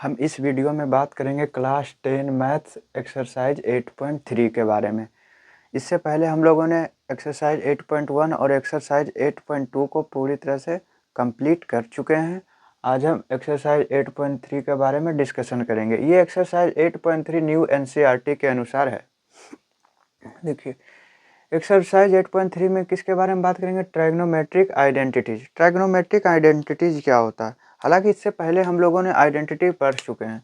हम इस वीडियो में बात करेंगे क्लास 10 मैथ्स एक्सरसाइज 8.3 के बारे में। इससे पहले हम लोगों ने एक्सरसाइज 8.1 और एक्सरसाइज 8.2 को पूरी तरह से कंप्लीट कर चुके हैं। आज हम एक्सरसाइज 8.3 के बारे में डिस्कशन करेंगे। ये एक्सरसाइज 8.3 न्यू एनसीईआरटी के अनुसार है। देखिए, एक्सरसाइज 8.3 में किसके बारे में बात करेंगे? Trigonometric identities. ट्राइग्नोमेट्रिक आइडेंटिटीज क्या होता है? हालांकि इससे पहले हम लोगों ने आइडेंटिटी पढ़ चुके हैं।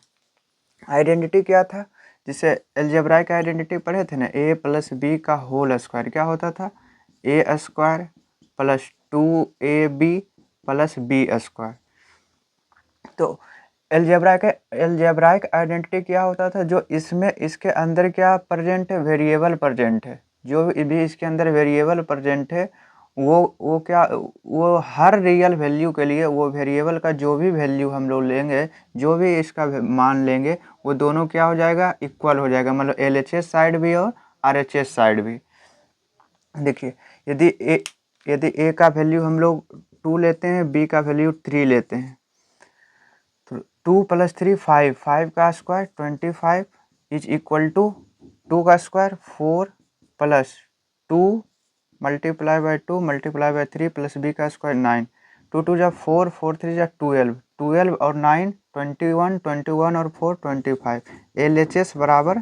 आइडेंटिटी क्या था? जिसे अलजेब्राइक आइडेंटिटी पढ़े थे ना, ए प्लस बी का होल स्क्वायर क्या होता था? A square plus 2ab plus B square. तो एल्जेब्राइक आइडेंटिटी क्या होता था? जो इसमें इसके अंदर क्या प्रेजेंट है? वेरिएबल प्रेजेंट है। जो भी इसके अंदर वेरिएबल प्रेजेंट है वो क्या, वो हर रियल वैल्यू के लिए वो वेरिएबल का जो भी वैल्यू हम लोग लेंगे, जो भी इसका मान लेंगे, वो दोनों क्या हो जाएगा? इक्वल हो जाएगा। मतलब एलएचएस साइड भी और आरएचएस साइड भी। देखिए, यदि ए का वैल्यू हम लोग 2 लेते हैं, बी का वैल्यू 3 लेते हैं, तो 2 प्लस 3 5, 5 का स्क्वायर 25 इज इक्वल टू 2 का square 4 plus 2 multiply by 2 multiply by 3 plus B का स्क्वायर 9। 2 2 जा 4, 4 3 जा 12, 12 और 9 21, 21 और 4 25। LHS बराबर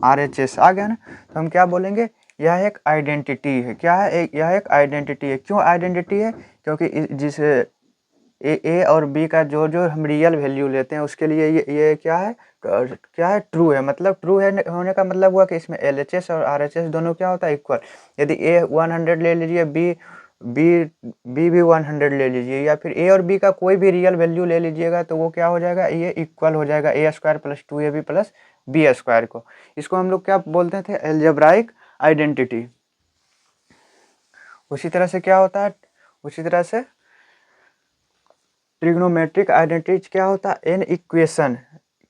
RHS आ गया ना। तो हम क्या बोलेंगे? यह एक आइडेंटिटी है। क्या है? यह एक आइडेंटिटी है। क्यों आइडेंटिटी है? क्योंकि जिस ए और बी का जो हम रियल वैल्यू लेते हैं उसके लिए ये क्या है? ट्रू है। मतलब ट्रू है होने का मतलब हुआ कि इसमें LHS और RHS दोनों क्या होता है? इक्वल। यदि ए 100 ले लीजिए, बी भी 100 ले लीजिए, या फिर ए और बी का कोई भी रियल वैल्यू ले लीजिएगा, तो वो क्या हो जाएगा? ये इक्वल हो जाएगा A square plus 2ab plus B square को। इसको हम लोग क्या बोलते थे? Algebraic identity. उसी तरह से क्या होता है? उसी तरह से ट्रिग्नोमेट्रिक आइडेंटिटी क्या होता है? An equation.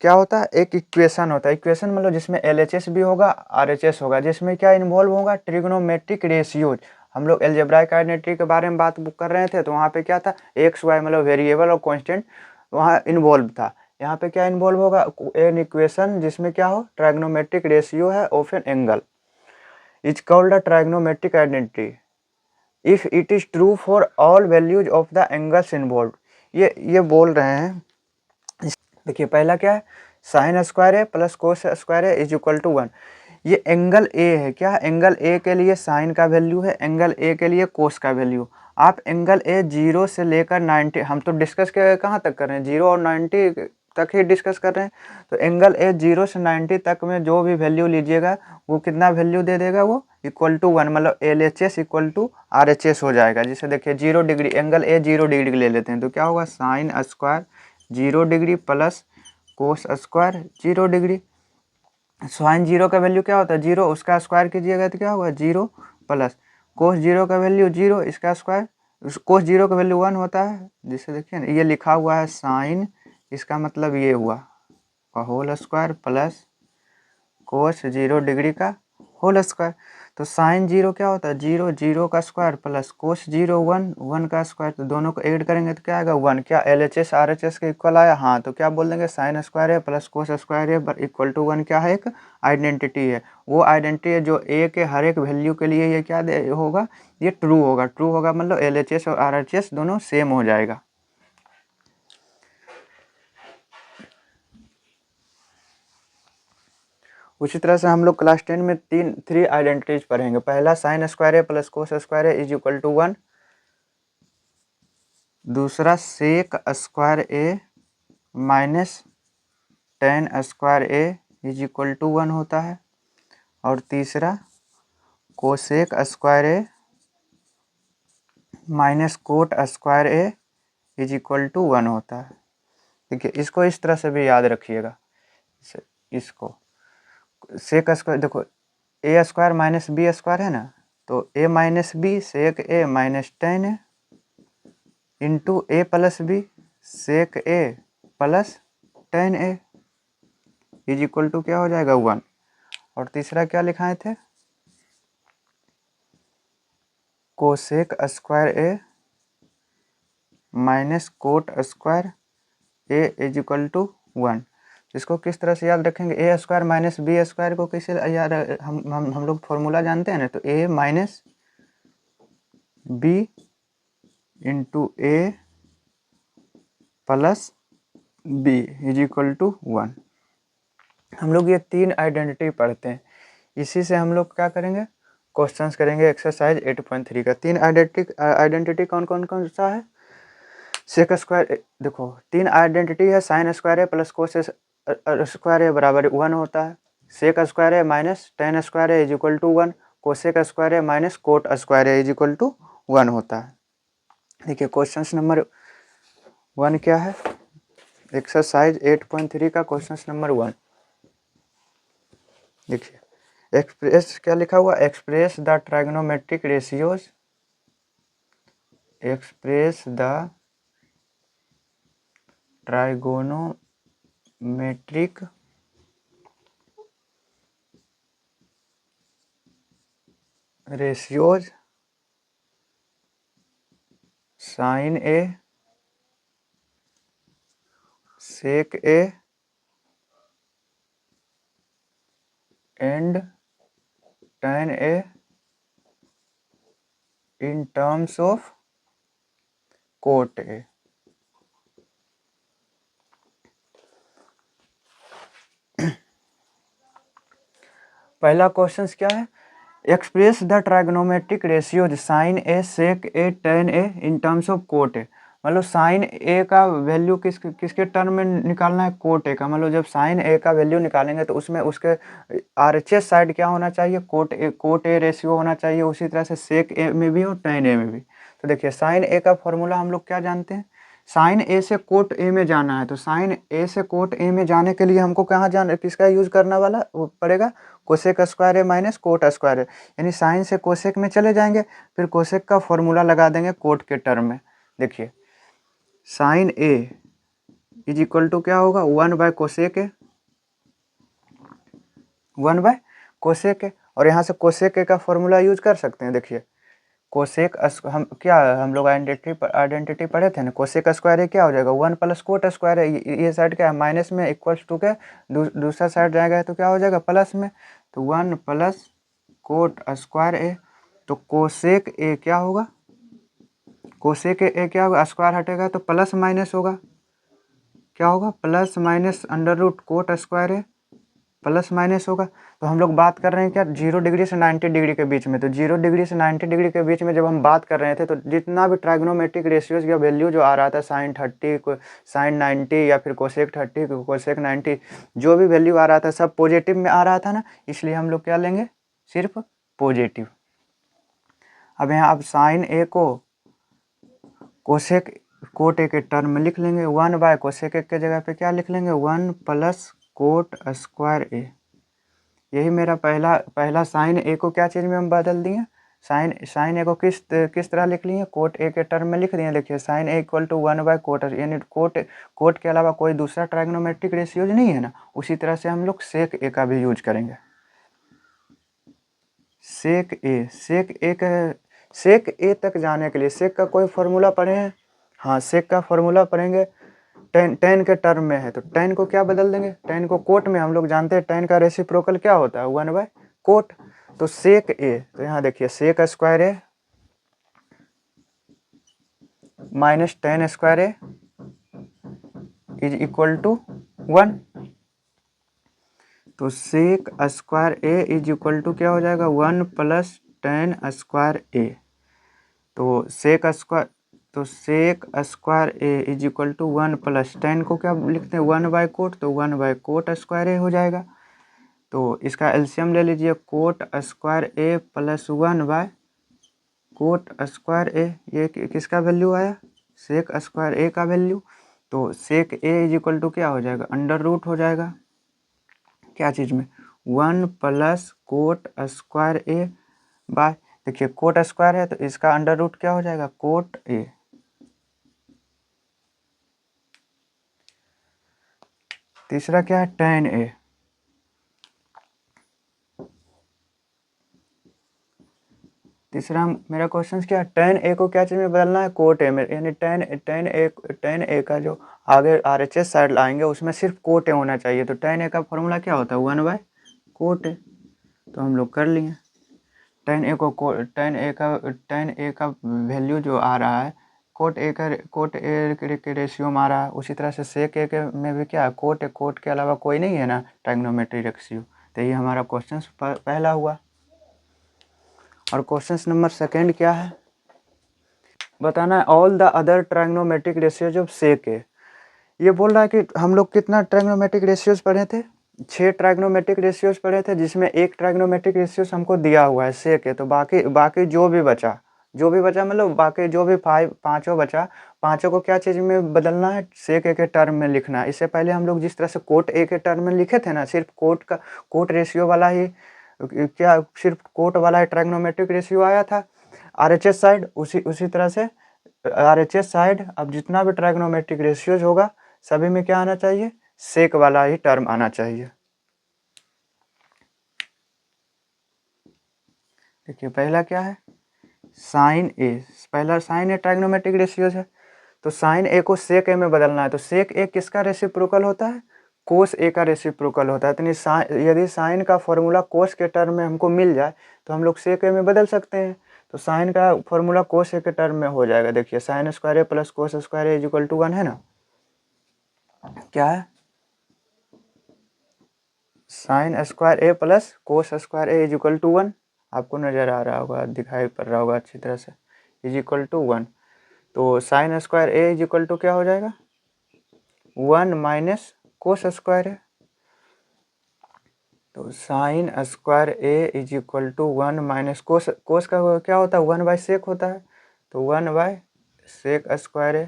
क्या होता है? एक इक्वेशन होता है। इक्वेशन मतलब जिसमें LHS भी होगा, RHS होगा, जिसमें क्या इन्वॉल्व होगा? Trigonometric ratios. हम लोग अलजेब्राइक आइडेंटिटी के बारे में बात कर रहे थे, तो वहाँ पे क्या था? एक्स वाई मतलब वेरिएबल और कांस्टेंट वहाँ इन्वॉल्व था। यहाँ पे क्या इन्वॉल्व होगा? एन इक्वेशन जिसमें क्या हो? ट्राइग्नोमेट्रिक रेशियो है of an angle is called a trigonometric identity if it is true for all values of the angles involve. ये बोल रहे हैं। देखिए, पहला क्या है? साइन स्क्वायर है प्लस कोस स्क्वायर है इज इक्वल टू 1। ये एंगल ए है। क्या? एंगल ए के लिए साइन का वैल्यू है, एंगल ए के लिए कोस का वैल्यू। आप एंगल ए 0 से लेकर 90, हम तो डिस्कस के कहाँ तक कर रहे हैं? 0 और 90 तक ही डिस्कस कर रहे हैं। तो एंगल ए 0 से 90 तक में जो भी वैल्यू लीजिएगा, वो कितना वैल्यू दे देगा? वो इक्वल टू 1। मतलब LHS इक्वल टू RHS हो जाएगा। जैसे देखिए 0 डिग्री, एंगल ए 0 डिग्री ले लेते हैं, तो क्या होगा? Sine square 0 degree plus cos square 0 degree. Sine 0 का वैल्यू क्या होता है? 0, उसका स्क्वायर कीजिएगा तो क्या होगा? 0 प्लस कोस 0 का वैल्यू 0, इसका स्क्वायर। कोस 0 का वैल्यू 1 होता है। जिससे देखिए ना, ये लिखा हुआ है साइन, इसका मतलब ये हुआ का whole square plus cos 0 degree का होल स्क्वायर। तो साइन 0 क्या होता है? 0, 0 का स्क्वायर प्लस कोस 0 1, 1 का स्क्वायर। तो दोनों को ऐड करेंगे तो क्या आएगा? 1। क्या LHS RHS के इक्वल आया? हाँ। तो क्या बोल देंगे? साइन स्क्वायर है प्लस कोस स्क्वायर है इक्वल टू 1 क्या है? एक आइडेंटिटी है। वो आइडेंटिटी है जो ए के हर एक वैल्यू के लिए ये क्या होगा? ये ट्रू होगा। ट्रू होगा मतलब LHS और RHS दोनों सेम हो जाएगा। उसी तरह से हम लोग क्लास 10 में 3 आइडेंटिटीज पढ़ेंगे। पहला साइन स्क्वायर है प्लस कोस स्क्वायर है इज इक्वल टू 1। दूसरा sec square A minus tan square A is equal to 1 होता है। और तीसरा cosec square A minus cot square A is equal to 1 होता है। देखिए, इसको इस तरह से भी याद रखिएगा। इसको सेक स्क्वायर, देखो A square minus B square है ना, तो A minus B sec A minus tan है into A plus B sec A plus tan A is equal to क्या हो जाएगा? 1। और तीसरा क्या लिखाए थे? Cosec square A minus cot square A is equal to 1। इसको किस तरह से याद रखेंगे, A square minus B square को कैसे याद, हम लोग फॉर्मूला जानते हैं ना, तो A minus B into A plus B is equal to 1। हम लोग ये 3 आइडेंटिटी पढ़ते हैं, इसी से हम लोग क्या करेंगे, क्वेश्चंस करेंगे एक्सरसाइज 8.3 का। 3 आइडेंटिटी कौन कौन कौन सा है, सेक स्क्वायर, देखो 3 आइडेंटिटी है, साइन स्क्वायर है प्लस कोस स्क्वायर है बराबर 1 होता है, सेक स्क्वायर है माइनस टेन स्क्वायर है is equal to 1, cosec square है माइनस कोट स्क्वायर है इज इक्वल टू 1 होता है। देखिए क्वेश्चन नंबर 1 क्या है, एक्सरसाइज 8.3 का क्वेश्चन नंबर 1। देखिए एक्सप्रेस क्या लिखा हुआ, express the trigonometric ratios, express the trigonometric ratios sine A sec A and tan A in terms of cot A। पहला क्वेश्चन क्या है, express the trigonometric ratios sine A sec A tan A in terms of cot A. मतलब sine ए का value किसके term में निकालना है, कोट ए का। मतलब जब साइन ए का वैल्यू निकालेंगे तो उसमें उसके RHS साइड क्या होना चाहिए, कोट ए रेशियो होना चाहिए। उसी तरह से सेक ए में भी और tan ए में भी। तो देखिए साइन ए का फॉर्मूला हम लोग क्या जानते हैं, साइन ए से कोट ए में जाना है, तो साइन ए से कोट ए में जाने के लिए हमको कहाँ जाना, किसका यूज करना वाला वो पड़ेगा, cosec square A minus cot square ए। यानी साइन से कोसेक में चले जाएंगे, फिर कोसेक का फॉर्मूला लगा देंगे कोट के टर्म में। देखिए sine A is equal to क्या होगा, 1/कोसेक ए, 1/कोसेक ए। और यहाँ से कोसेक ए का फॉर्मूला यूज कर सकते हैं। देखिए कोसेक हम क्या, हम लोग आइडेंटिटी पढ़े थे ना, कोसेक स्क्वायर है क्या हो जाएगा, 1 प्लस कोट स्क्वायर है। ये साइड क्या है, माइनस में, इक्वल्स टू के दूसरा साइड जाएगा तो क्या हो जाएगा, प्लस में। तो 1 प्लस कोट स्क्वायर ए, तो कोसेक ए क्या होगा, कोसेक ए क्या होगा, स्क्वायर हटेगा तो प्लस माइनस होगा, क्या होगा, plus minus under root cot square है, प्लस माइनस होगा। तो हम लोग बात कर रहे हैं क्या, 0 डिग्री से 90 डिग्री के बीच में। तो 0 डिग्री से 90 डिग्री के बीच में जब हम बात कर रहे थे, तो जितना भी ट्राइगोनोमेट्रिक रेशियोज का वैल्यू जो आ रहा था, साइन 30 साइन 90 या फिर कोसेक 30 कोसेक 90, जो भी वैल्यू आ रहा था सब पॉजिटिव में आ रहा था ना, इसलिए हम लोग क्या लेंगे, सिर्फ पॉजिटिव। अब यहाँ अब साइन ए को कोसेक कोट ए के टर्म में लिख लेंगे, 1/कोसेक ए के जगह पे क्या लिख लेंगे, 1 प्लस कोट स्क्वायर ए। यही मेरा पहला साइन ए को क्या चीज़ में हम बदल दिए, साइन ए को किस तरह लिख लिए, कोट ए के टर्म में लिख दिए। देखिए साइन ए इक्वल टू 1/कोट, यानी कोट के अलावा कोई दूसरा ट्राइगोनोमेट्रिक रेशियोज नहीं है ना। उसी तरह से हम लोग सेक ए का भी यूज करेंगे। सेक ए तक जाने के लिए सेक का कोई फॉर्मूला पढ़े हैं, हाँ सेक का फॉर्मूला पढ़ेंगे, टेन के टर्म में है तो टेन को क्या बदल देंगे, टेन को कोट में। हम लोग जानते हैं टेन का रेसिप्रोकल क्या होता है, 1/कोट। तो सेक ए, तो यहाँ देखिए sec square A minus tan square A is equal to 1। तो sec square A is equal to क्या हो जाएगा, 1 प्लस टेन स्क्वायर ए। तो sec square A is equal to 1 plus tan को क्या लिखते हैं, 1/कोट, तो 1/कोट स्क्वायर ए हो जाएगा। तो इसका एलसीएम ले लीजिए, coat square A plus 1/कोट square ए। ये किसका वैल्यू आया, सेक स्क्वायर ए का वैल्यू। तो सेक ए इज इक्वल टू क्या हो जाएगा, अंडर रूट हो जाएगा क्या चीज़ में, 1 plus coat square A bye, देखिए कोट स्क्वायर है तो इसका अंडर रूट क्या हो जाएगा, कोट ए। तीसरा क्या है, टेन ए। तीसरा मेरा क्वेश्चन क्या है, tan a को क्या चीज़ में बदलना है, कोट a में, यानी tan a का जो आगे RHS साइड लाएंगे उसमें सिर्फ कोट a होना चाहिए। तो tan a का फॉर्मूला क्या होता है, 1/कोट a। तो हम लोग कर लिए। tan a का वैल्यू जो आ रहा है कोट a के रेशियो में आ रहा है। उसी तरह से sec a के में भी क्या है, कोट के अलावा कोई नहीं है ना ट्राइग्नोमेट्री रेशियो। तो ये हमारा क्वेश्चन पहला हुआ। और क्वेश्चन नंबर सेकंड क्या है, बताना है all the other trigonometric ratios of sec A. ये बोल रहा है कि हम लोग कितना ट्राइग्नोमेट्रिक रेशियोज पढ़े थे, 6 ट्राइग्नोमेट्रिक रेशियोज पढ़े थे, जिसमें एक ट्राइग्नोमेट्रिक रेशियोज हमको दिया हुआ है सेक ए। तो बाकी जो भी बचा मतलब बाकी जो भी पाँचों बचा, पाँचों को क्या चीज़ में बदलना है, सेक ए के टर्म में लिखना है। इससे पहले हम लोग जिस तरह से कोट ए के टर्म में लिखे थे ना, सिर्फ कोट रेशियो वाला ही, क्या सिर्फ कोट वाला ही ट्राइग्नोमेट्रिक रेशियो आया था RHS साइड, उसी तरह से RHS साइड अब जितना भी ट्राइग्नोमेट्रिक रेशियोज होगा सभी में क्या आना चाहिए, सेक वाला ही टर्म आना चाहिए। देखिए पहला क्या है, साइन ए, पहला साइन ए ट्राइग्नोमेट्रिक रेशियोज है। तो साइन ए को सेक ए में बदलना है। तो सेक ए किसका रेसिप्रोकल होता है, कोस ए का रेसिप्रोकल होता है। तो यदि साइन का फॉर्मूला कोस के टर्म में हमको मिल जाए तो हम लोग सेक ए में बदल सकते हैं। तो साइन का फॉर्मूला कोस ए के टर्म में हो जाएगा। देखिए sine square A plus cos square A equal to 1 है ना, क्या है, sine square A plus cos square A equal to 1। आपको नज़र आ रहा होगा, दिखाई पड़ रहा होगा अच्छी तरह से, इक्वल टू 1। तो sine square A equal to क्या हो जाएगा, 1 माइनस कोस स्क्वायर है। तो sine square A is equal to 1 minus cos का क्या होता है, 1/सेक होता है। तो 1/सेक square A,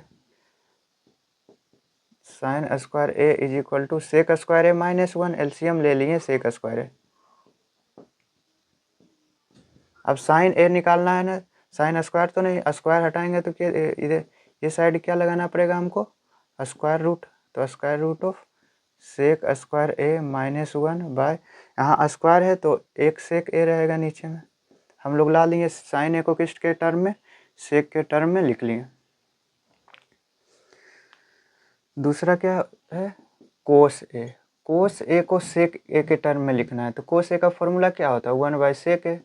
sine square A is equal to sec square A minus 1, LCM ले लिए सेक स्क्वायर ए। अब साइन ए निकालना है ना, साइन स्क्वायर तो नहीं, स्क्वायर हटाएंगे तो क्या इधर ये साइड क्या लगाना पड़ेगा हमको, स्क्वायर रूट। तो square root of sec square A minus 1 by, यहाँ स्क्वायर है तो एक सेक ए रहेगा नीचे में। हम लोग ला लेंगे साइन ए को किस के टर्म में, सेक के टर्म में लिख लिए। दूसरा क्या है, कोस ए, कोस ए को सेक ए के टर्म में लिखना है। तो कोस ए का फॉर्मूला क्या होता है, 1/सेक ए।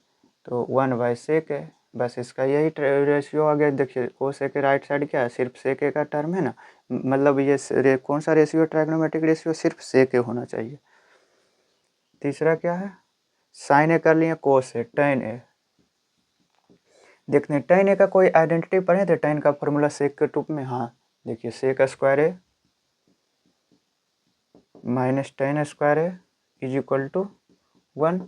तो 1/सेक ए, बस इसका यही रेशियो आ गया। देखिए कोस ए के राइट साइड क्या है, सिर्फ सेक ए का टर्म है ना, मतलब ये कौन सा रेशियो, ट्राइग्नोमेट्रिक रेशियो, सिर्फ सेक ए होना चाहिए। तीसरा क्या है, साइन ए कर लिए, कोस ए, टेन ए। देखते हैं टेन ए का कोई आइडेंटिटी पढ़े थे, टेन का फॉर्मूला सेक के रूप में, हाँ देखिए sec square A minus tan square A is equal to 1।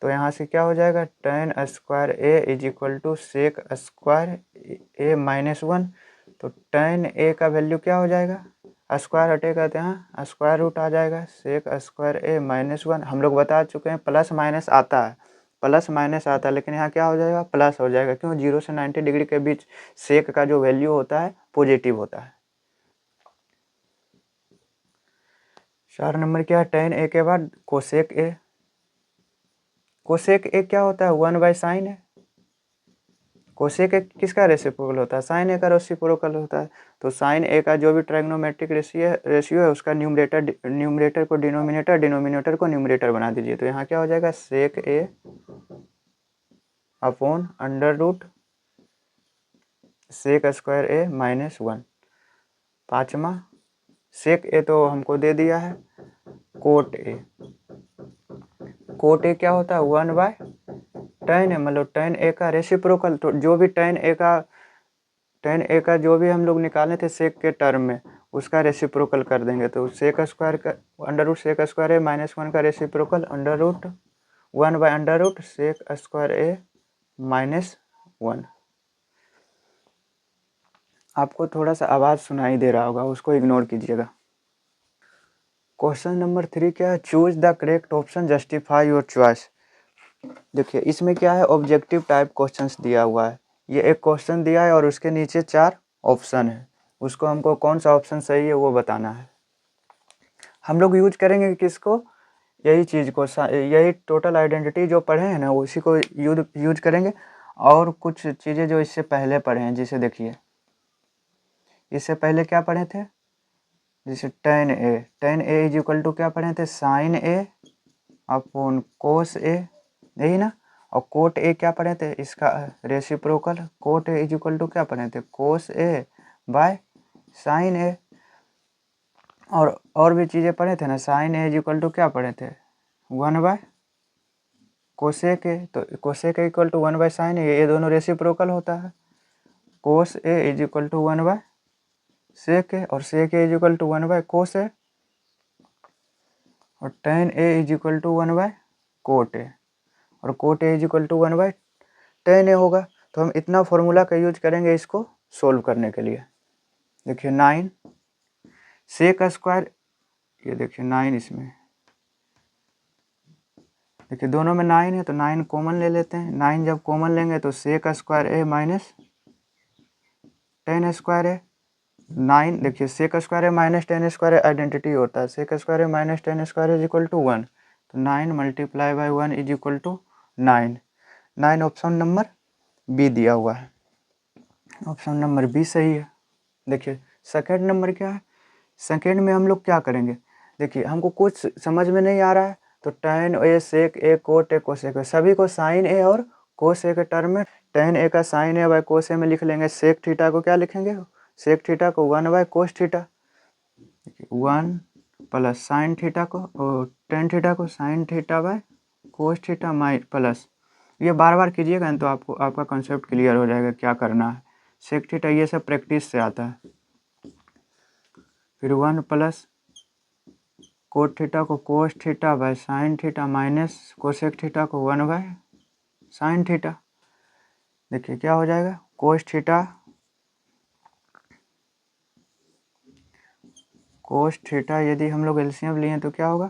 तो यहाँ से क्या हो जाएगा, tan square A is equal to sec square A minus 1। तो टेन ए का वैल्यू क्या हो जाएगा, स्क्वायर हटेगा तो यहाँ स्क्वायर रूट आ जाएगा, सेक स्क्वायर ए माइनस 1। हम लोग बता चुके हैं प्लस माइनस आता है, लेकिन यहाँ क्या हो जाएगा, प्लस हो जाएगा। क्यों, 0 से 90 डिग्री के बीच सेक का जो वैल्यू होता है पॉजिटिव होता है। 4 नंबर क्या है, टेन ए के बाद कोसेक ए। कोसेक ए क्या होता है, 1/साइन है। कोसेक ए किसका रेसिप्रोकल होता है, साइन ए का रेसिप्रोकल होता है। तो साइन ए का जो भी ट्राइग्नोमेट्रिक रेशियो है उसका न्यूमरेटर को डिनोमिनेटर को न्यूमरेटर बना दीजिए। तो यहाँ क्या हो जाएगा, sec A upon under root sec square A minus 1। पाँचवा सेक ए तो हमको दे दिया है, कोट ए, कोट ए क्या होता है, 1/tan ए, मतलब tan ए का रेसिप्रोकल। तो जो भी tan ए का जो भी हम लोग निकाले थे सेक के टर्म में उसका रेसिप्रोकल कर देंगे। तो सेक स्क्वायर का under root sec square A minus 1 का रेसिप्रोकल अंडर रूट 1/अंडर root sec square A minus 1। आपको थोड़ा सा आवाज़ सुनाई दे रहा होगा, उसको इग्नोर कीजिएगा। क्वेश्चन नंबर 3 क्या है, choose the correct option, justify your choice. देखिए इसमें क्या है, ऑब्जेक्टिव टाइप क्वेश्चंस दिया हुआ है। ये एक क्वेश्चन दिया है और उसके नीचे 4 ऑप्शन है, उसको हमको कौन सा ऑप्शन सही है वो बताना है। हम लोग यूज करेंगे किसको, यही चीज़ को, यही टोटल आइडेंटिटी जो पढ़े हैं ना उसी को यूज करेंगे। और कुछ चीज़ें जो इससे पहले पढ़े हैं, जिसे देखिए इससे पहले क्या पढ़े थे, जैसे tan a is equal to क्या पढ़े थे, sin a upon cos a, यही ना। और कोट ए क्या पढ़े थे, इसका reciprocal cot A is equal to क्या पढ़े थे, cos a by sin a। और भी चीज़ें पढ़े थे ना, sin a is equal to क्या पढ़े थे, 1 बाय कोसेक ए, तो cosec A equal to 1 by sine A, ये दोनों रेसिप्रोकल होता है। Cos A is equal to 1 by sec A, और sec A is equal to 1 by cos A, और tan A is equal to 1 by cot A, और cot A is equal to 1 by tan A होगा। तो हम इतना formula का use करेंगे इसको सोल्व करने के लिए। देखिए 9 सेक स्क्वायर, ये देखिए 9 इसमें, देखिए दोनों में 9 है तो 9 कॉमन ले लेते हैं। 9 जब कॉमन लेंगे तो sec square A minus tan square A. 9 देखिए sec square A minus tan square A identity होता है, sec square A minus tan square is equal to 1, तो 9 multiply by 1 is equal to 9। 9 option number B दिया हुआ है, option number B सही है। देखिए सेकेंड नंबर क्या है, सेकेंड में हम लोग क्या करेंगे, देखिए हमको कुछ समझ में नहीं आ रहा है तो tan A sec A cot A cosec A, सभी को साइन ए और कोस ए के टर्म में, tan ए का साइन ए बाय कोस ए में लिख लेंगे। सेक थीटा को क्या लिखेंगे, सेक थीटा को 1 by cos theta, 1 plus sine theta को, और tan थीटा को sine theta by cos theta my plus, ये बार बार कीजिएगा तो आपको आपका कॉन्सेप्ट क्लियर हो जाएगा क्या करना है। सेक थीटा ये सब प्रैक्टिस से आता है। फिर 1 प्लस कोट थीटा को cos theta by sine theta minus cosec theta को 1 बाय साइन थीटा। देखिए क्या हो जाएगा, कोस थीटा यदि हम लोग एलसीएम लिए तो क्या होगा,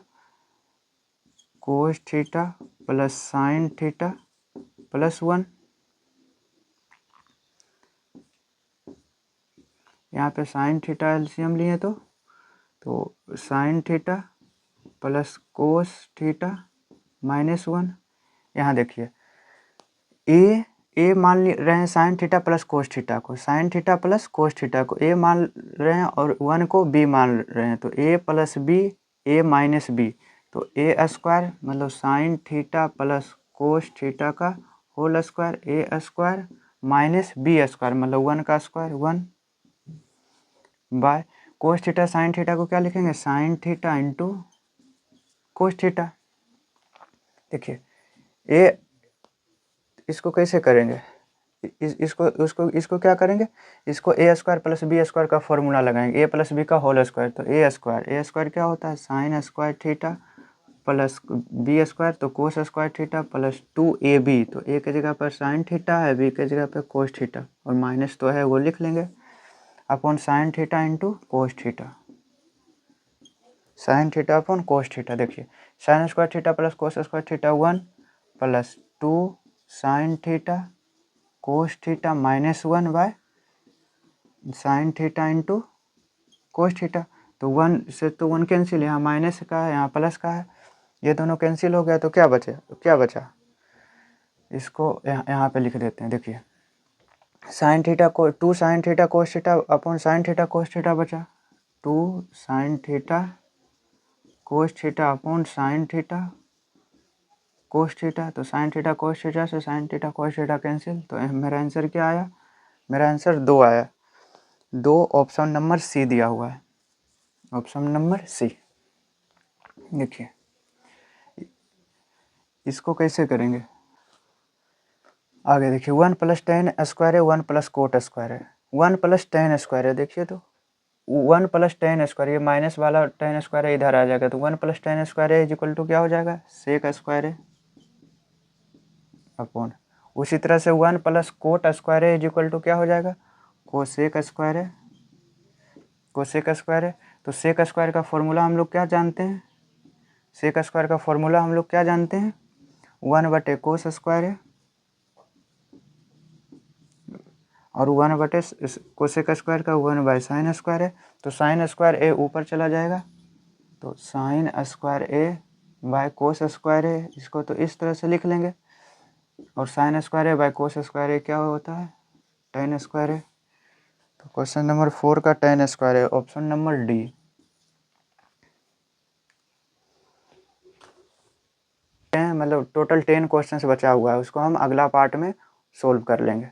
cos theta plus sine theta plus 1, यहाँ पे साइन थीटा एलसीएम लिए तो sine theta plus cos theta minus 1। यहाँ देखिए ए मान रहे हैं sine theta plus cos theta को, sine theta plus cos theta को ए मान रहे हैं और 1 को बी मान रहे हैं, तो ए प्लस बी ए माइनस बी, तो ए स्क्वायर मतलब sign theta plus cos theta का होल स्क्वायर, ए स्क्वायर माइनस बी स्क्वायर मतलब 1 का square 1 by cos theta sine theta को क्या लिखेंगे, sign theta into cos theta. देखिए ए इसको कैसे करेंगे, इसको क्या करेंगे, इसको ए स्क्वायर प्लस बी स्क्वायर का फॉर्मूला लगाएंगे, ए प्लस बी का होल स्क्वायर, तो ए स्क्वायर क्या होता है, sine square theta plus B square, तो cos square theta plus 2ab, तो ए की जगह पर साइन थीटा है, बी की जगह पर कोस थीटा, और माइनस तो है वो लिख लेंगे, upon sine theta into cos theta, sine theta upon cos theta. देखिए sine square theta plus cos square theta 1 plus 2 sine theta cos theta minus 1 by sine theta into cos theta, तो 1 से तो 1 cancel, यहाँ minus का है यहाँ plus का है, ये दोनों कैंसिल हो गया तो क्या बचा, इसको यहाँ पे लिख देते हैं। देखिए साइन थीटा को 2 sine theta cos theta upon sine theta cos theta बचा, 2 sine theta cos theta upon sine theta cos theta, तो साइन थीटा कोस थीटा से sign theta cos theta cancel, तो मेरा आंसर क्या आया, मेरा आंसर 2 आया, 2 ऑप्शन नंबर सी दिया हुआ है, ऑप्शन नंबर सी। देखिए इसको कैसे करेंगे आगे, देखिए 1 प्लस tan स्क्वायर है, 1 प्लस कोट स्क्वायर है, 1 प्लस tan स्क्वायर है, देखिए तो 1 प्लस tan स्क्वायर, ये माइनस वाला tan स्क्वायर है इधर आ जाएगा, तो 1 प्लस tan स्क्वायर है इज इक्वल टू क्या हो जाएगा, सेक स्क्वायर है अपॉन, उसी तरह से 1 प्लस कोट स्क्वायर है इज इक्वल टू क्या हो जाएगा, कोसेक स्क्वायर है, कोसेक स्क्वायर है, तो सेक स्क्वायर का फॉर्मूला हम लोग क्या जानते हैं, सेक स्क्वायर का फॉर्मूला हम लोग क्या जानते हैं, 1 बटे कोस स्क्वायर है और 1 बटे कोसेक स्क्वायर का 1 बाय साइन स्क्वायर है, तो साइन स्क्वायर ए ऊपर चला जाएगा, तो sine square A by cos square है, इसको तो इस तरह से लिख लेंगे, और sine square A by cos square A क्या होता है, टेन स्क्वायर ए। तो क्वेश्चन नंबर 4 का टेन स्क्वायर है ऑप्शन नंबर डी। मतलब टोटल 10 क्वेश्चन बचा हुआ है, उसको हम अगला पार्ट में सोल्व कर लेंगे।